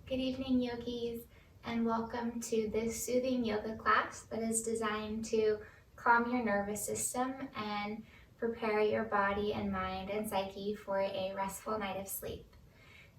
Good evening, yogis, and welcome to this soothing yoga class that is designed to calm your nervous system and prepare your body and mind and psyche for a restful night of sleep.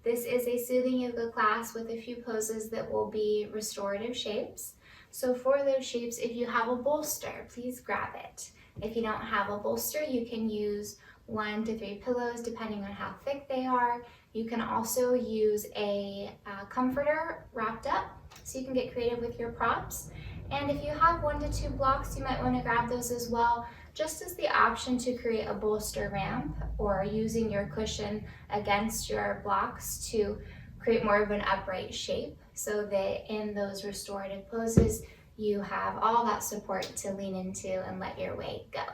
This is a soothing yoga class with a few poses that will be restorative shapes. So for those shapes, if you have a bolster, please grab it. If you don't have a bolster, you can use 1 to 3 pillows depending on how thick they are. You can also use a comforter wrapped up so you can get creative with your props. And if you have 1 to 2 blocks, you might want to grab those as well, just as the option to create a bolster ramp or using your cushion against your blocks to create more of an upright shape so that in those restorative poses, you have all that support to lean into and let your weight go.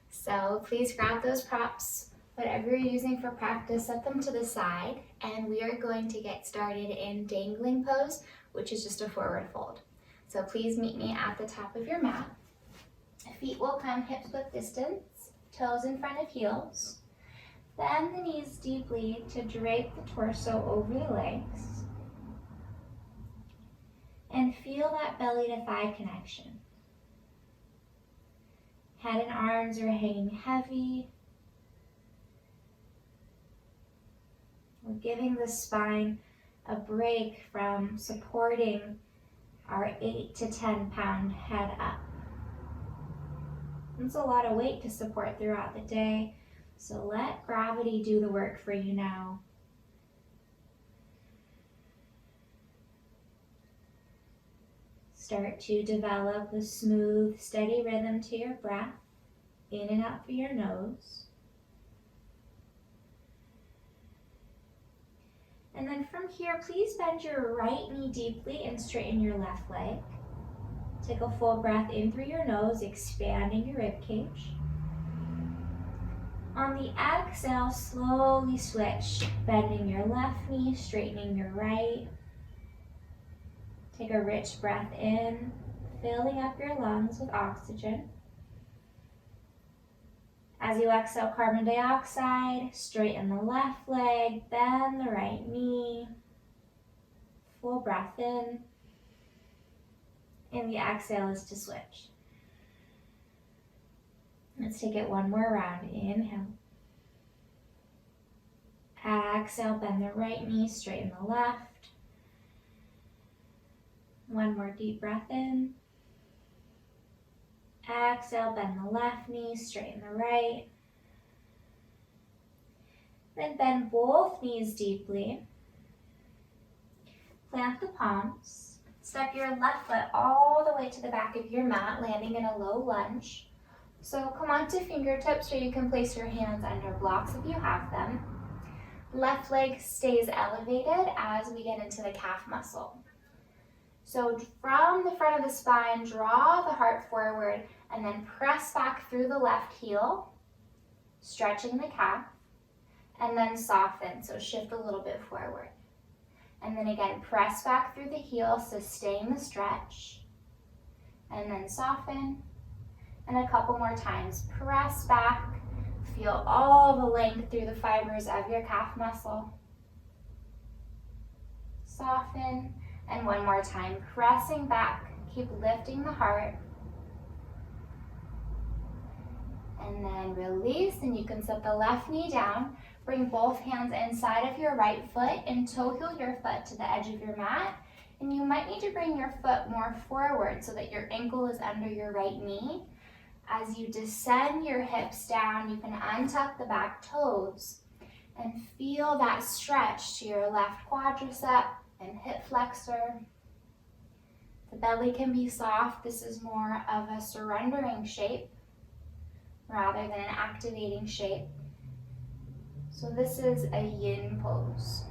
So please grab those props, whatever you're using for practice, set them to the side, and we are going to get started in dangling pose, which is just a forward fold. So please meet me at the top of your mat. Feet will come hips width distance, toes in front of heels. Bend the knees deeply to drape the torso over the legs. And feel that belly to thigh connection. Head and arms are hanging heavy. We're giving the spine a break from supporting our 8 to 10 pound head up. It's a lot of weight to support throughout the day, so let gravity do the work for you now. Start to develop a smooth, steady rhythm to your breath, in and out through your nose. And then from here, please bend your right knee deeply and straighten your left leg. Take a full breath in through your nose, expanding your rib cage. On the exhale, slowly switch, bending your left knee, straightening your right. Take a rich breath in, filling up your lungs with oxygen. As you exhale carbon dioxide, straighten the left leg, bend the right knee. Full breath in. And the exhale is to switch. Let's take it one more round. Inhale. Exhale, bend the right knee, straighten the left. One more deep breath in. Exhale, bend the left knee, straighten the right. Then bend both knees deeply. Plant the palms. Step your left foot all the way to the back of your mat, landing in a low lunge. So come onto fingertips, or you can place your hands under blocks if you have them. Left leg stays elevated as we get into the calf muscle. So from the front of the spine, draw the heart forward and then press back through the left heel, stretching the calf, and then soften, so shift a little bit forward. And then again, press back through the heel, sustain the stretch, and then soften. And a couple more times, press back, feel all the length through the fibers of your calf muscle. Soften, and one more time, pressing back, keep lifting the heart. And then release, and you can set the left knee down. Bring both hands inside of your right foot and toe heel your foot to the edge of your mat. And you might need to bring your foot more forward so that your ankle is under your right knee. As you descend your hips down, you can untuck the back toes and feel that stretch to your left quadricep and hip flexor. The belly can be soft. This is more of a surrendering shape rather than an activating shape. So this is a yin pose.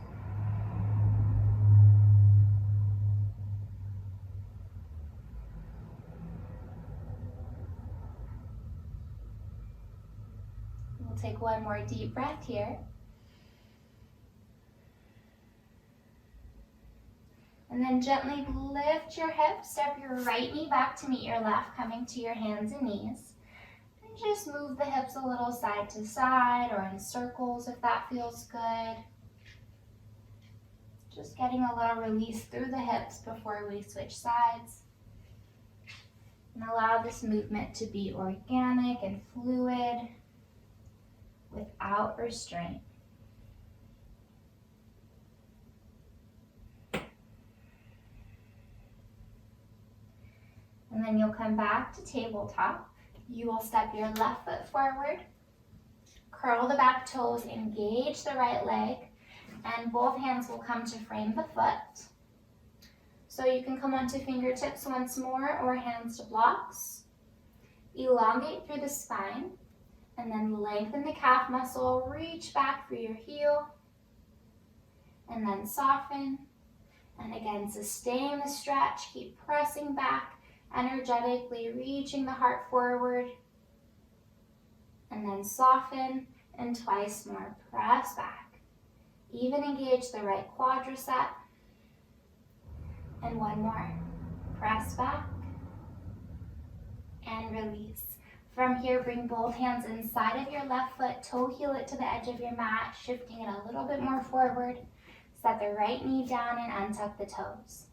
We'll take one more deep breath here. And then gently lift your hips, step your right knee back to meet your left, coming to your hands and knees. Just move the hips a little side to side or in circles if that feels good. Just getting a little release through the hips before we switch sides. And allow this movement to be organic and fluid without restraint. And then you'll come back to tabletop. You will step your left foot forward, curl the back toes, engage the right leg, and both hands will come to frame the foot. So you can come onto fingertips once more or hands to blocks. Elongate through the spine, and then lengthen the calf muscle, reach back for your heel, and then soften. And again, sustain the stretch, keep pressing back, energetically reaching the heart forward, and then soften, and twice more, press back. Even engage the right quadricep, and one more, press back, and release. From here, bring both hands inside of your left foot, toe heel it to the edge of your mat, shifting it a little bit more forward. Set the right knee down and untuck the toes.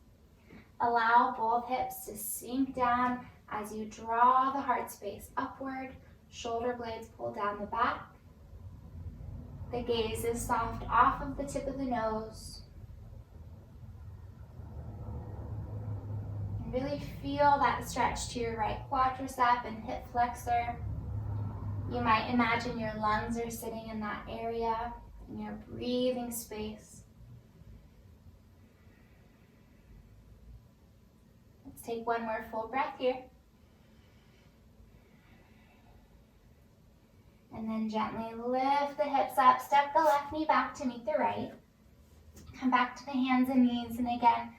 Allow both hips to sink down as you draw the heart space upward. Shoulder blades pull down the back. The gaze is soft off of the tip of the nose. And really feel that stretch to your right quadricep and hip flexor. You might imagine your lungs are sitting in that area and your breathing space. Take one more full breath here. And then gently lift the hips up, step the left knee back to meet the right. Come back to the hands and knees, and again,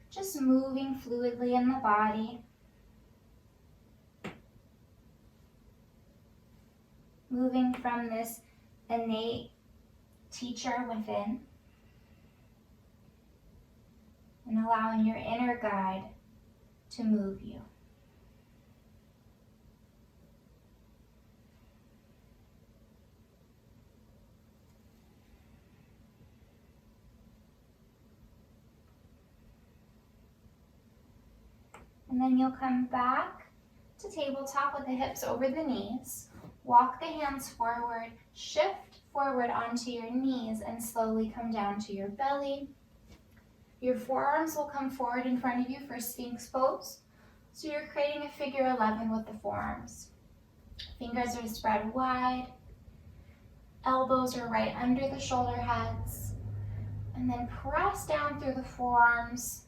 just moving fluidly in the body. Moving from this innate teacher within, and allowing your inner guide to move you. And then you'll come back to tabletop with the hips over the knees. Walk the hands forward, shift forward onto your knees, and slowly come down to your belly. Your forearms will come forward in front of you for Sphinx pose. So you're creating a figure 11 with the forearms. Fingers are spread wide. Elbows are right under the shoulder heads. And then press down through the forearms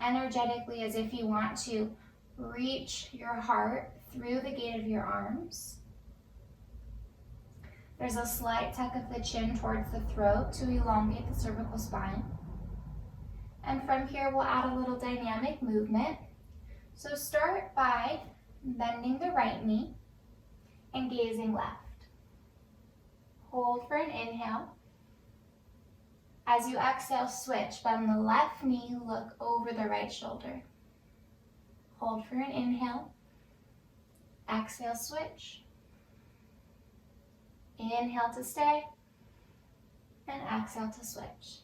energetically as if you want to reach your heart through the gate of your arms. There's a slight tuck of the chin towards the throat to elongate the cervical spine. And from here, we'll add a little dynamic movement. So start by bending the right knee and gazing left. Hold for an inhale. As you exhale, switch. Bend the left knee, look over the right shoulder. Hold for an inhale. Exhale, switch. Inhale to stay. And exhale to switch.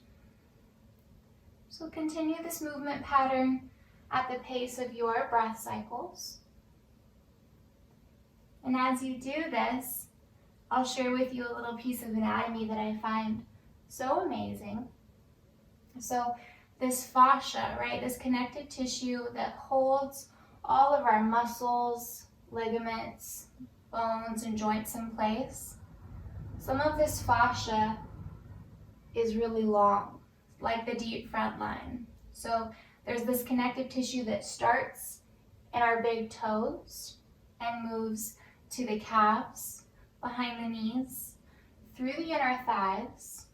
So continue this movement pattern at the pace of your breath cycles. And as you do this, I'll share with you a little piece of anatomy that I find so amazing. So this fascia, right, this connective tissue that holds all of our muscles, ligaments, bones, and joints in place. Some of this fascia is really long, like the deep front line. So there's this connective tissue that starts in our big toes and moves to the calves, behind the knees, through the inner thighs,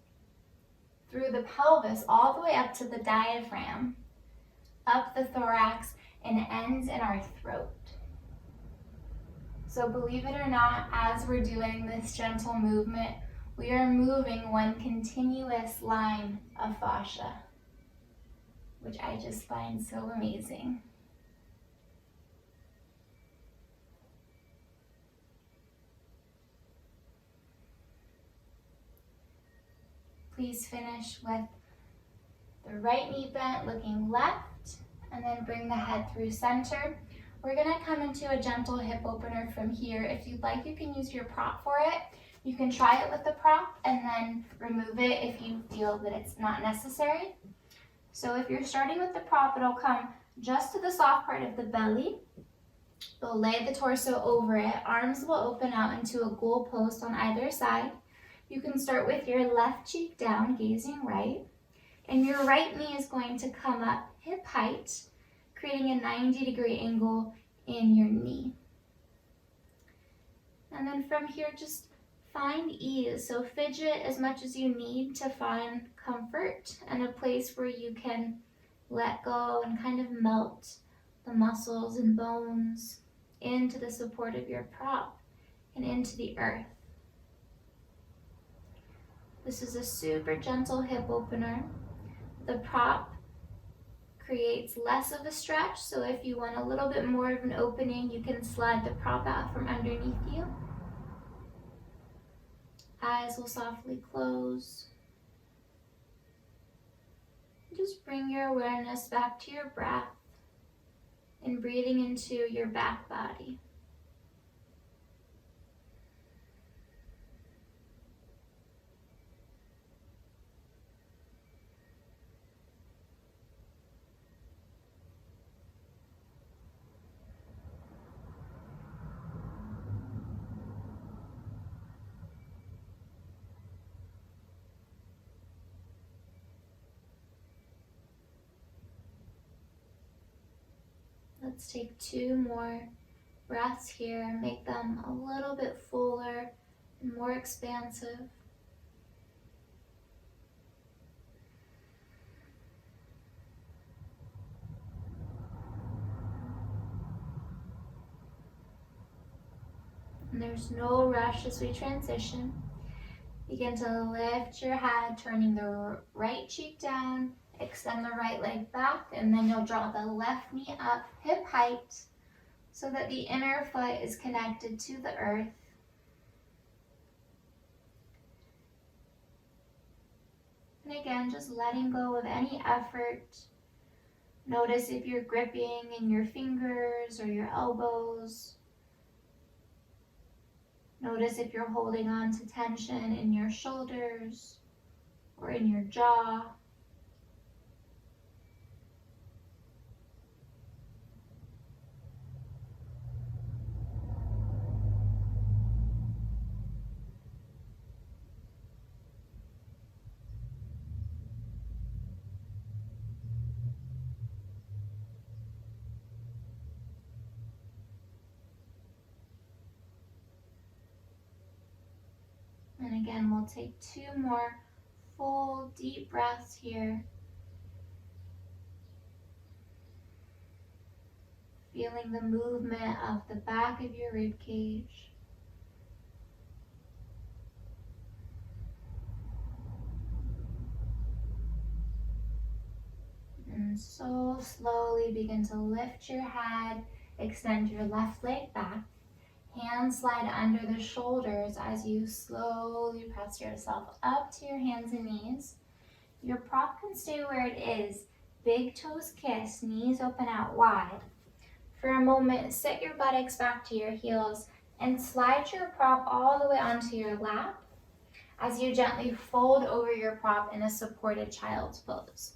through the pelvis, all the way up to the diaphragm, up the thorax, and ends in our throat. So believe it or not, as we're doing this gentle movement, we are moving one continuous line of fascia, which I just find so amazing. Please finish with the the right knee bent, looking left, and then bring the head through center. We're gonna come into a gentle hip opener from here. If you'd like, you can use your prop for it. You can try it with the prop and then remove it if you feel that it's not necessary. So if you're starting with the prop, it'll come just to the soft part of the belly. You'll lay the torso over it. Arms will open out into a goal post on either side. You can start with your left cheek down, gazing right. And your right knee is going to come up hip height, creating a 90-degree angle in your knee. And then from here, just find ease. So fidget as much as you need to find comfort and a place where you can let go and kind of melt the muscles and bones into the support of your prop and into the earth. This is a super gentle hip opener. The prop creates less of a stretch, so if you want a little bit more of an opening, you can slide the prop out from underneath you. Eyes will softly close. Just bring your awareness back to your breath and breathing into your back body. Let's take 2 more breaths here, make them a little bit fuller and more expansive. And there's no rush as we transition. Begin to lift your head, turning the right cheek down, extend the right leg back, and then you'll draw the left knee up hip height so that the inner foot is connected to the earth. And again, just letting go of any effort. Notice if you're gripping in your fingers or your elbows. Notice if you're holding on to tension in your shoulders or in your jaw. And again, we'll take 2 more full deep breaths here. Feeling the movement of the back of your rib cage. And so slowly begin to lift your head, extend your left leg back. Hands slide under the shoulders as you slowly press yourself up to your hands and knees. Your prop can stay where it is. Big toes kiss, knees open out wide. For a moment, sit your buttocks back to your heels and slide your prop all the way onto your lap as you gently fold over your prop in a supported child's pose.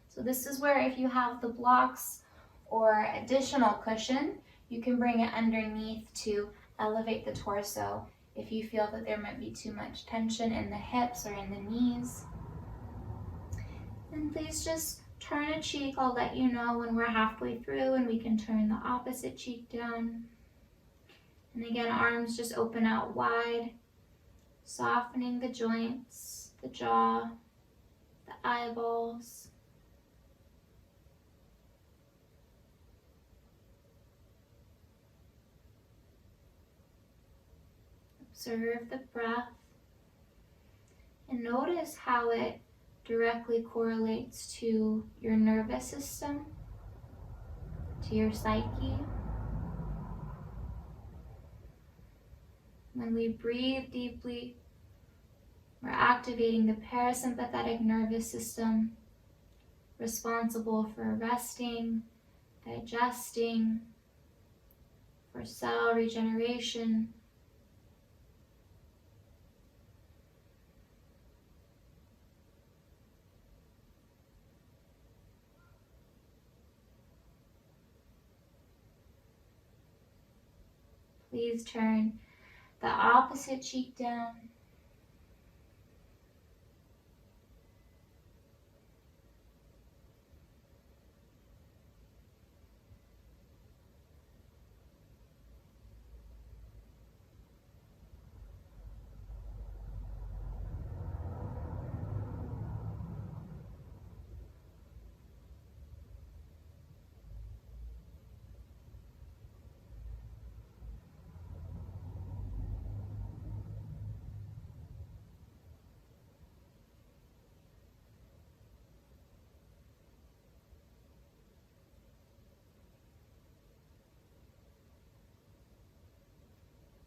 So this is where if you have the blocks or additional cushion, you can bring it underneath to elevate the torso if you feel that there might be too much tension in the hips or in the knees. And please just turn a cheek. I'll let you know when we're halfway through and we can turn the opposite cheek down. And again, arms just open out wide, softening the joints, the jaw, the eyeballs. Observe the breath and notice how it directly correlates to your nervous system, to your psyche. When we breathe deeply, we're activating the parasympathetic nervous system, responsible for resting, digesting, for cell regeneration. Please turn the opposite cheek down.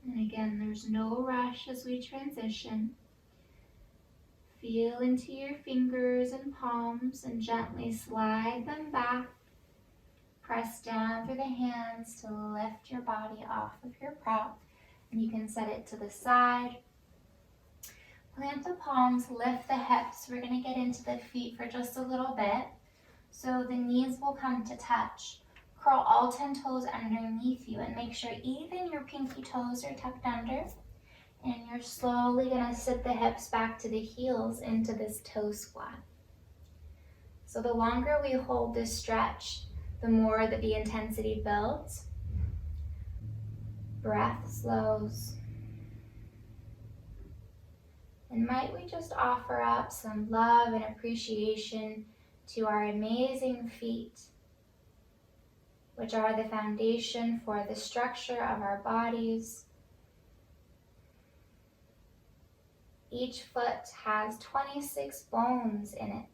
And again, there's no rush as we transition. Feel into your fingers and palms and gently slide them back. Press down through the hands to lift your body off of your prop. And you can set it to the side. Plant the palms, lift the hips. We're going to get into the feet for just a little bit. So the knees will come to touch. Curl all 10 toes underneath you and make sure even your pinky toes are tucked under. And you're slowly going to sit the hips back to the heels into this toe squat. So the longer we hold this stretch, the more that the intensity builds. Breath slows. And might we just offer up some love and appreciation to our amazing feet, which are the foundation for the structure of our bodies. Each foot has 26 bones in it.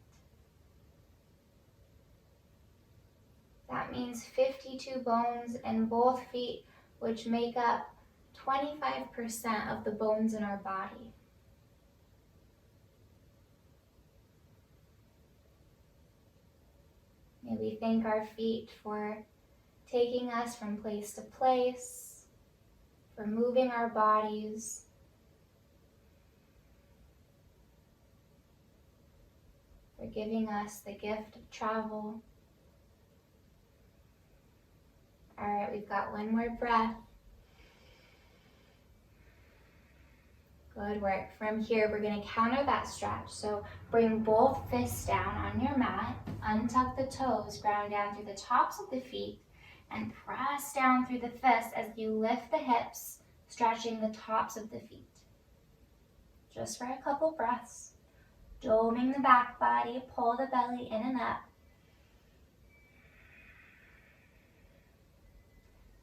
That means 52 bones in both feet, which make up 25% of the bones in our body. May we thank our feet for taking us from place to place, for moving our bodies, for giving us the gift of travel. All right, we've got one more breath. Good work. From here, we're going to counter that stretch. So bring both fists down on your mat, untuck the toes, ground down through the tops of the feet, and press down through the fists as you lift the hips, stretching the tops of the feet. Just for a couple breaths. Doming the back body, pull the belly in and up.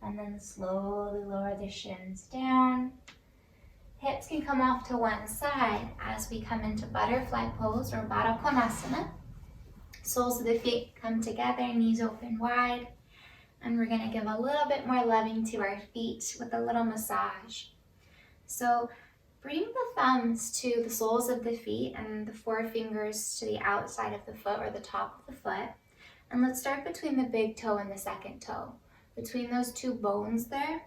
And then slowly lower the shins down. Hips can come off to one side as we come into butterfly pose or Baddha Konasana. Soles of the feet come together, knees open wide. And we're going to give a little bit more loving to our feet with a little massage. So bring the thumbs to the soles of the feet and the forefingers to the outside of the foot or the top of the foot. And let's start between the big toe and the second toe, between those two bones there.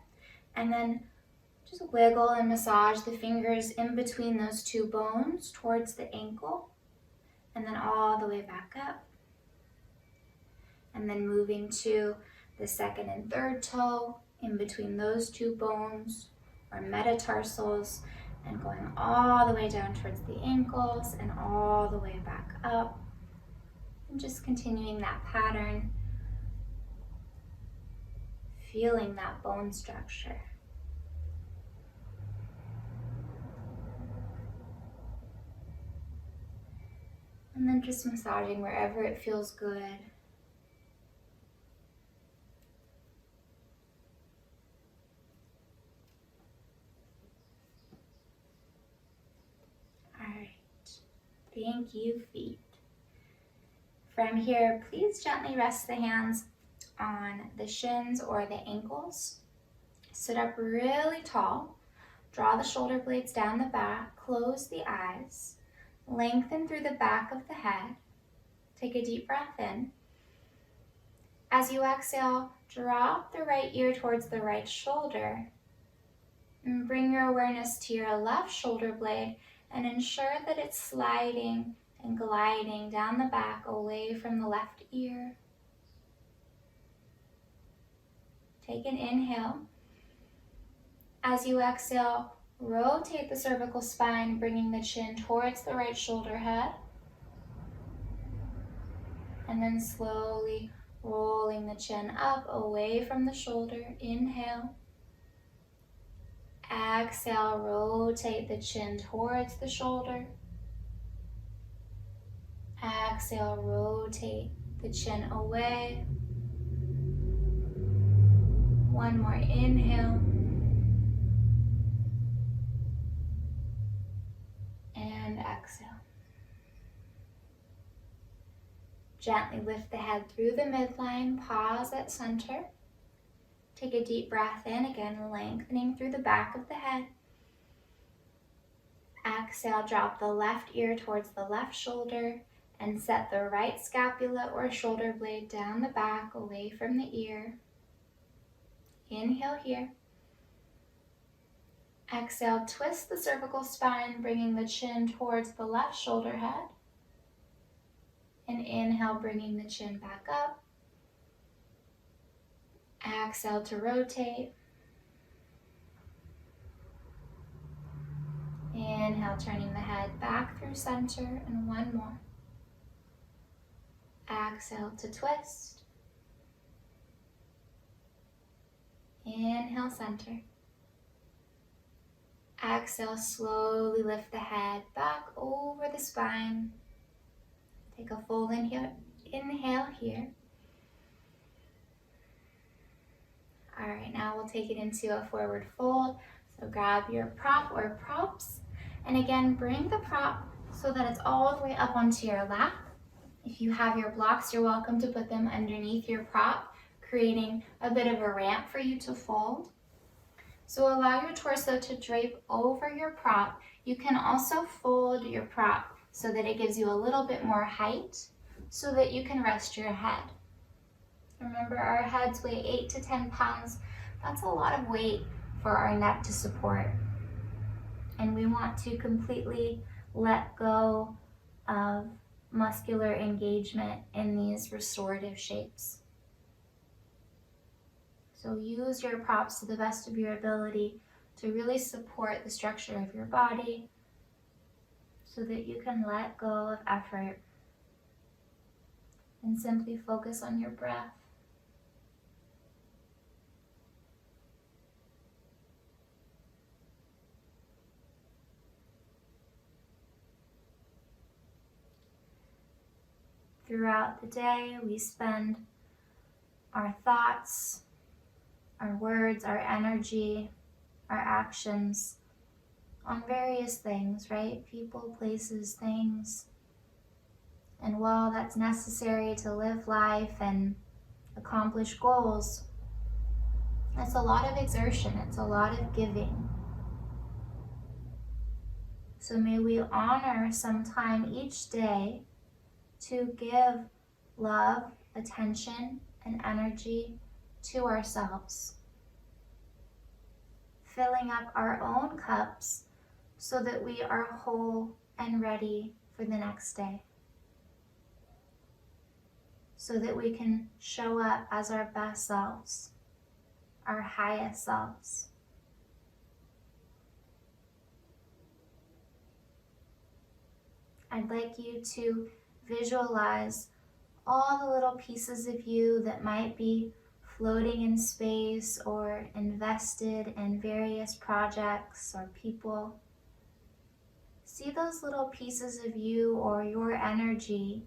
And then just wiggle and massage the fingers in between those two bones towards the ankle. And then all the way back up. And then moving to the second and third toe in between those two bones or metatarsals, and going all the way down towards the ankles and all the way back up. And just continuing that pattern, feeling that bone structure. And then just massaging wherever it feels good. Thank you, feet. From here, please gently rest the hands on the shins or the ankles. Sit up really tall. Draw the shoulder blades down the back. Close the eyes. Lengthen through the back of the head. Take a deep breath in. As you exhale, drop the right ear towards the right shoulder. And bring your awareness to your left shoulder blade and ensure that it's sliding and gliding down the back away from the left ear. Take an inhale. As you exhale, rotate the cervical spine, bringing the chin towards the right shoulder head. And then slowly rolling the chin up away from the shoulder. Inhale. Exhale, rotate the chin towards the shoulder. Exhale, rotate the chin away. One more inhale. And exhale. Gently lift the head through the midline, pause at center. Take a deep breath in, again lengthening through the back of the head. Exhale, drop the left ear towards the left shoulder and set the right scapula or shoulder blade down the back away from the ear. Inhale here. Exhale, twist the cervical spine, bringing the chin towards the left shoulder head. And inhale, bringing the chin back up. Exhale to rotate. Inhale, turning the head back through center, and one more. Exhale to twist. Inhale, center. Exhale, slowly lift the head back over the spine. Take a full inhale here. All right, now we'll take it into a forward fold. So grab your prop or props, and again, bring the prop so that it's all the way up onto your lap. If you have your blocks, you're welcome to put them underneath your prop, creating a bit of a ramp for you to fold. So allow your torso to drape over your prop. You can also fold your prop so that it gives you a little bit more height so that you can rest your head. Remember, our heads weigh 8 to 10 pounds. That's a lot of weight for our neck to support. And we want to completely let go of muscular engagement in these restorative shapes. So use your props to the best of your ability to really support the structure of your body so that you can let go of effort and simply focus on your breath. Throughout the day, we spend our thoughts, our words, our energy, our actions on various things, right? People, places, things. And while that's necessary to live life and accomplish goals, it's a lot of exertion, it's a lot of giving. So may we honor some time each day to give love, attention, and energy to ourselves, filling up our own cups so that we are whole and ready for the next day, so that we can show up as our best selves, our highest selves. I'd like you to visualize all the little pieces of you that might be floating in space or invested in various projects or people. See those little pieces of you or your energy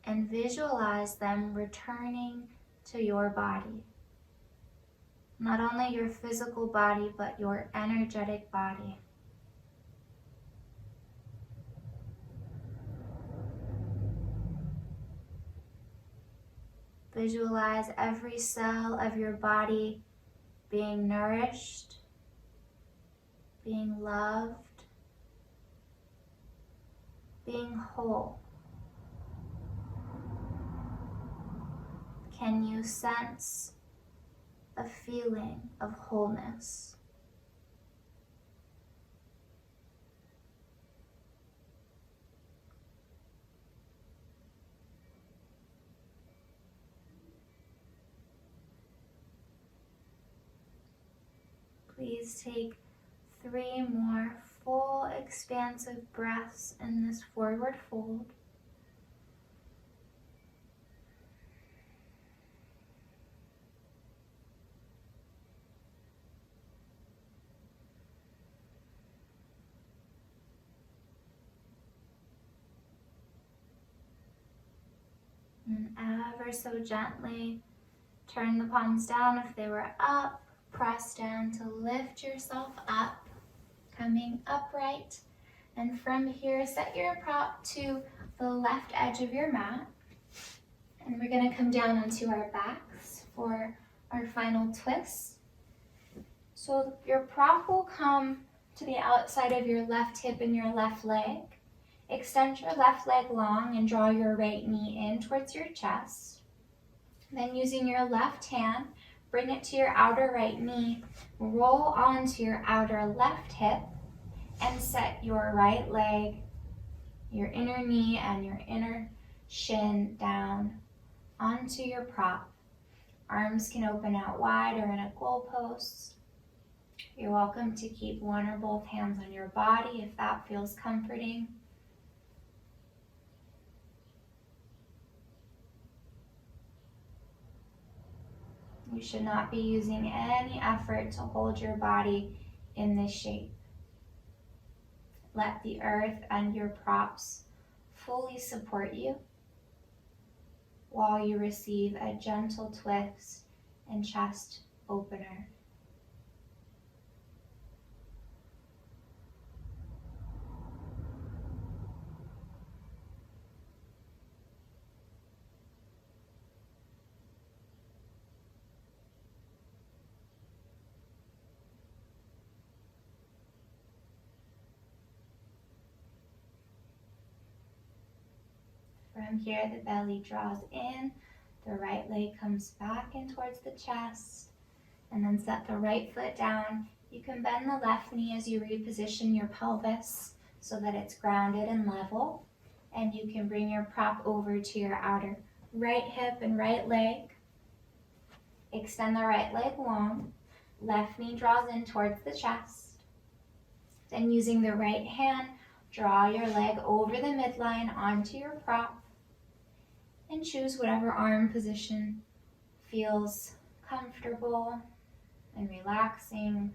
and visualize them returning to your body. Not only your physical body, but your energetic body. Visualize every cell of your body being nourished, being loved, being whole. can you sense a feeling of wholeness? Please take 3 more full expansive breaths in this forward fold. And ever so gently turn the palms down if they were up. Press down to lift yourself up, coming upright. And from here, set your prop to the left edge of your mat. And we're going to come down onto our backs for our final twist. So your prop will come to the outside of your left hip and your left leg. Extend your left leg long and draw your right knee in towards your chest. Then using your left hand, bring it to your outer right knee, roll onto your outer left hip, and set your right leg, your inner knee, and your inner shin down onto your prop. Arms can open out wide or in a goalpost. You're welcome to keep one or both hands on your body if that feels comforting. You should not be using any effort to hold your body in this shape. Let the earth and your props fully support you while you receive a gentle twist and chest opener. From here, the belly draws in, the right leg comes back in towards the chest, and then set the right foot down. You can bend the left knee as you reposition your pelvis so that it's grounded and level, and you can bring your prop over to your outer right hip and right leg. Extend the right leg long, left knee draws in towards the chest. Then using the right hand, draw your leg over the midline onto your prop, and choose whatever arm position feels comfortable and relaxing.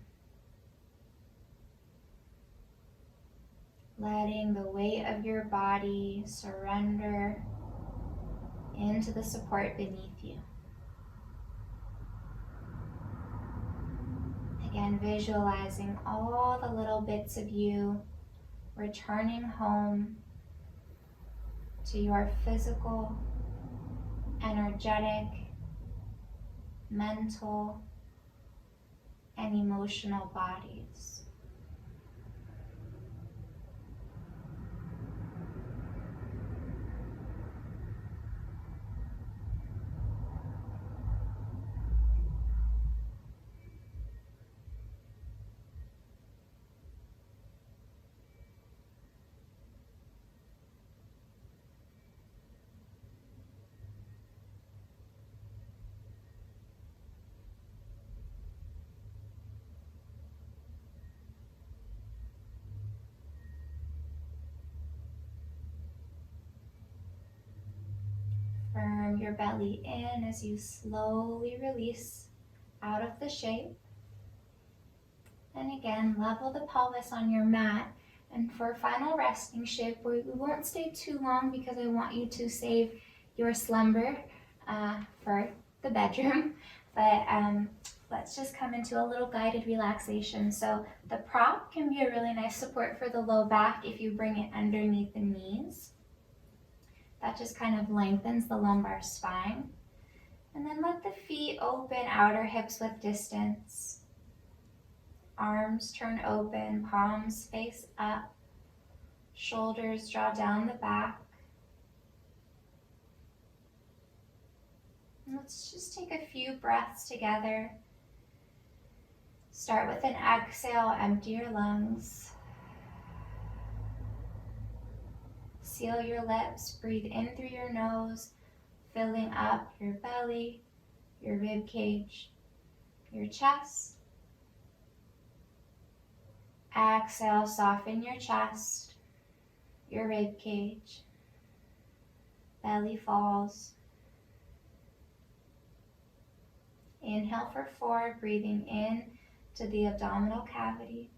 Letting the weight of your body surrender into the support beneath you. Again, visualizing all the little bits of you returning home to your physical, energetic, mental, and emotional bodies. Firm your belly in as you slowly release out of the shape. And again, level the pelvis on your mat. And for final resting shape, we won't stay too long because I want you to save your slumber for the bedroom. But let's just come into a little guided relaxation. So the prop can be a really nice support for the low back if you bring it underneath the knees. That just kind of lengthens the lumbar spine. And then let the feet open, outer hips with distance. Arms turn open, palms face up. Shoulders draw down the back. Let's just take a few breaths together. Start with an exhale, empty your lungs. Seal your lips, breathe in through your nose, filling up your belly, your rib cage, your chest. Exhale, soften your chest, your rib cage, belly falls. Inhale for 4, breathing in to the abdominal cavity.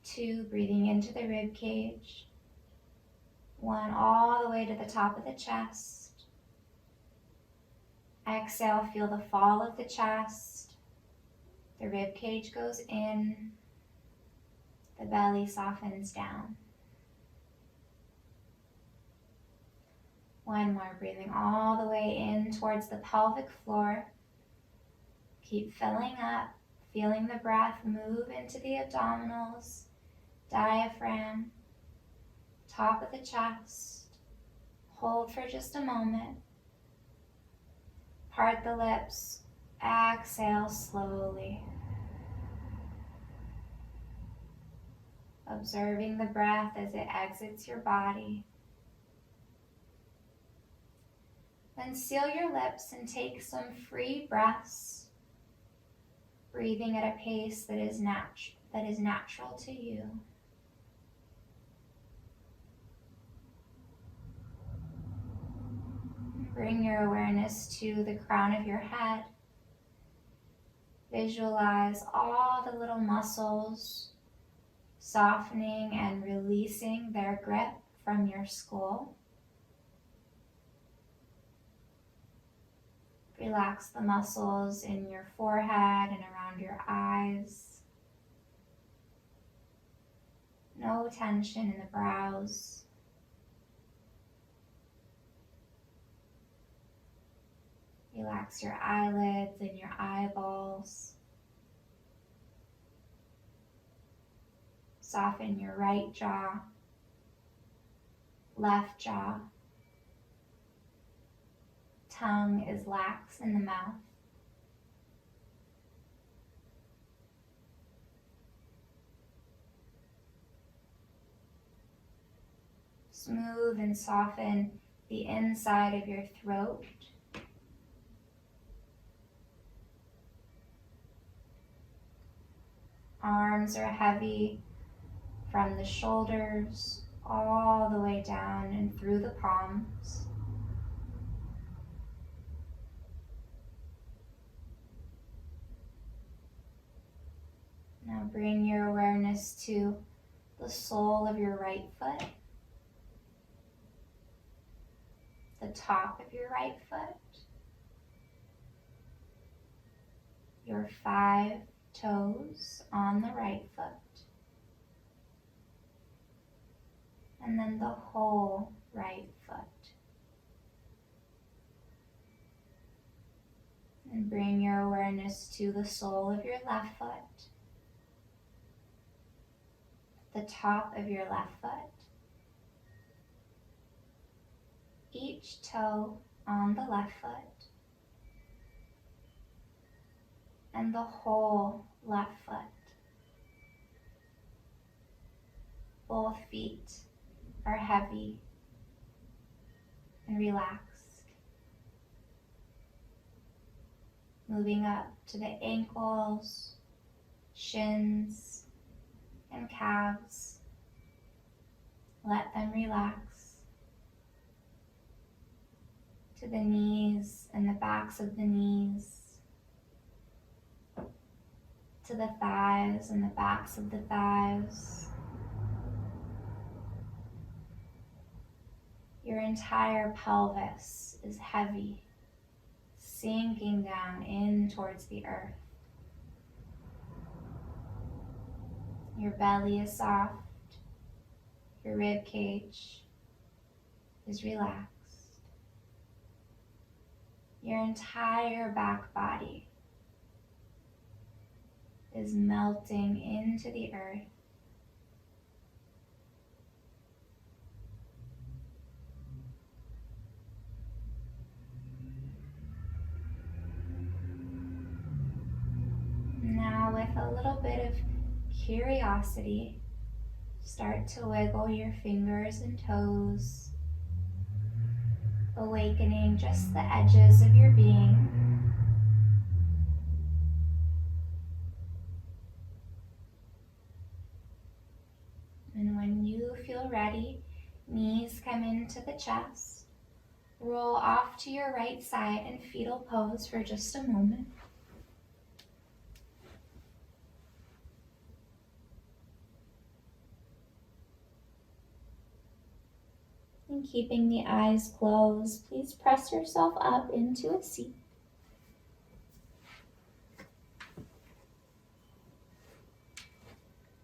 2, breathing into the rib cage. 1, all the way to the top of the chest. Exhale, feel the fall of the chest. The rib cage goes in. The belly softens down. 1 more, breathing all the way in towards the pelvic floor. Keep filling up, feeling the breath move into the abdominals, diaphragm, top of the chest. Hold for just a moment. Part the lips. Exhale slowly. Observing the breath as it exits your body. Then seal your lips and take some free breaths, breathing at a pace that is natural to you. Bring your awareness to the crown of your head. Visualize all the little muscles softening and releasing their grip from your skull. Relax the muscles in your forehead and around your eyes. No tension in the brows. Relax your eyelids and your eyeballs. Soften your right jaw, left jaw. Tongue is lax in the mouth. Smooth and soften the inside of your throat. Arms are heavy from the shoulders all the way down and through the palms. Now bring your awareness to the sole of your right foot, the top of your right foot, your 5 toes on the right foot, and then the whole right foot. And bring your awareness to the sole of your left foot, the top of your left foot, each toe on the left foot, and the whole left foot. Both feet are heavy and relaxed. Moving up to the ankles, shins, and calves. Let them relax. To the knees and the backs of the knees. To the thighs and the backs of the thighs. Your entire pelvis is heavy, sinking down in towards the earth. Your belly is soft. Your rib cage is relaxed. Your entire back body is melting into the earth. little bit of curiosity, start to wiggle your fingers and toes, awakening just the edges of your being. And when you feel ready, knees come into the chest. Roll off to your right side in fetal pose for just a moment. And keeping the eyes closed, please press yourself up into a seat.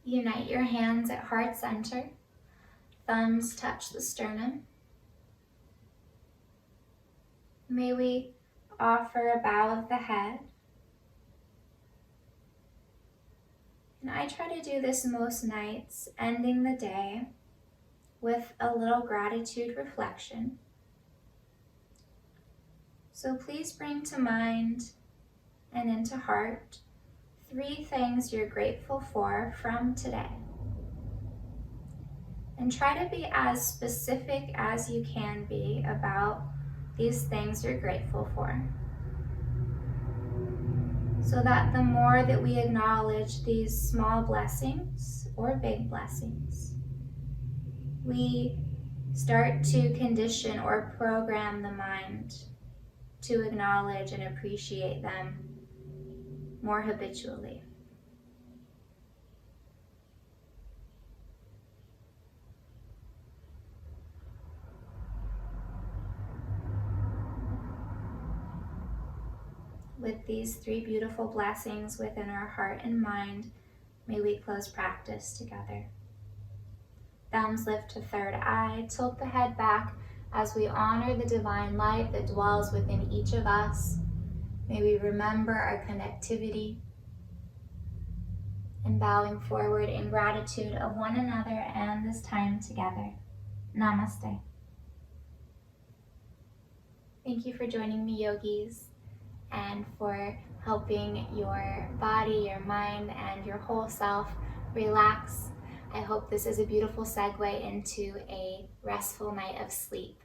Unite your hands at heart center. Thumbs touch the sternum. May we offer a bow of the head. And I try to do this most nights, ending the day with a little gratitude reflection. So please bring to mind and into heart 3 things you're grateful for from today. And try to be as specific as you can be about these things you're grateful for, so that the more that we acknowledge these small blessings or big blessings, we start to condition or program the mind to acknowledge and appreciate them more habitually. With these 3 beautiful blessings within our heart and mind, may we close practice together. Thumbs lift to third eye, tilt the head back as we honor the divine light that dwells within each of us. May we remember our connectivity and bowing forward in gratitude of one another and this time together. Namaste. Thank you for joining me, yogis, and for helping your body, your mind, and your whole self relax. I hope this is a beautiful segue into a restful night of sleep.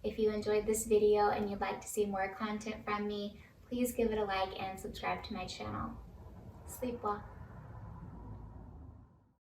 If you enjoyed this video and you'd like to see more content from me, please give it a like and subscribe to my channel. Sleep well.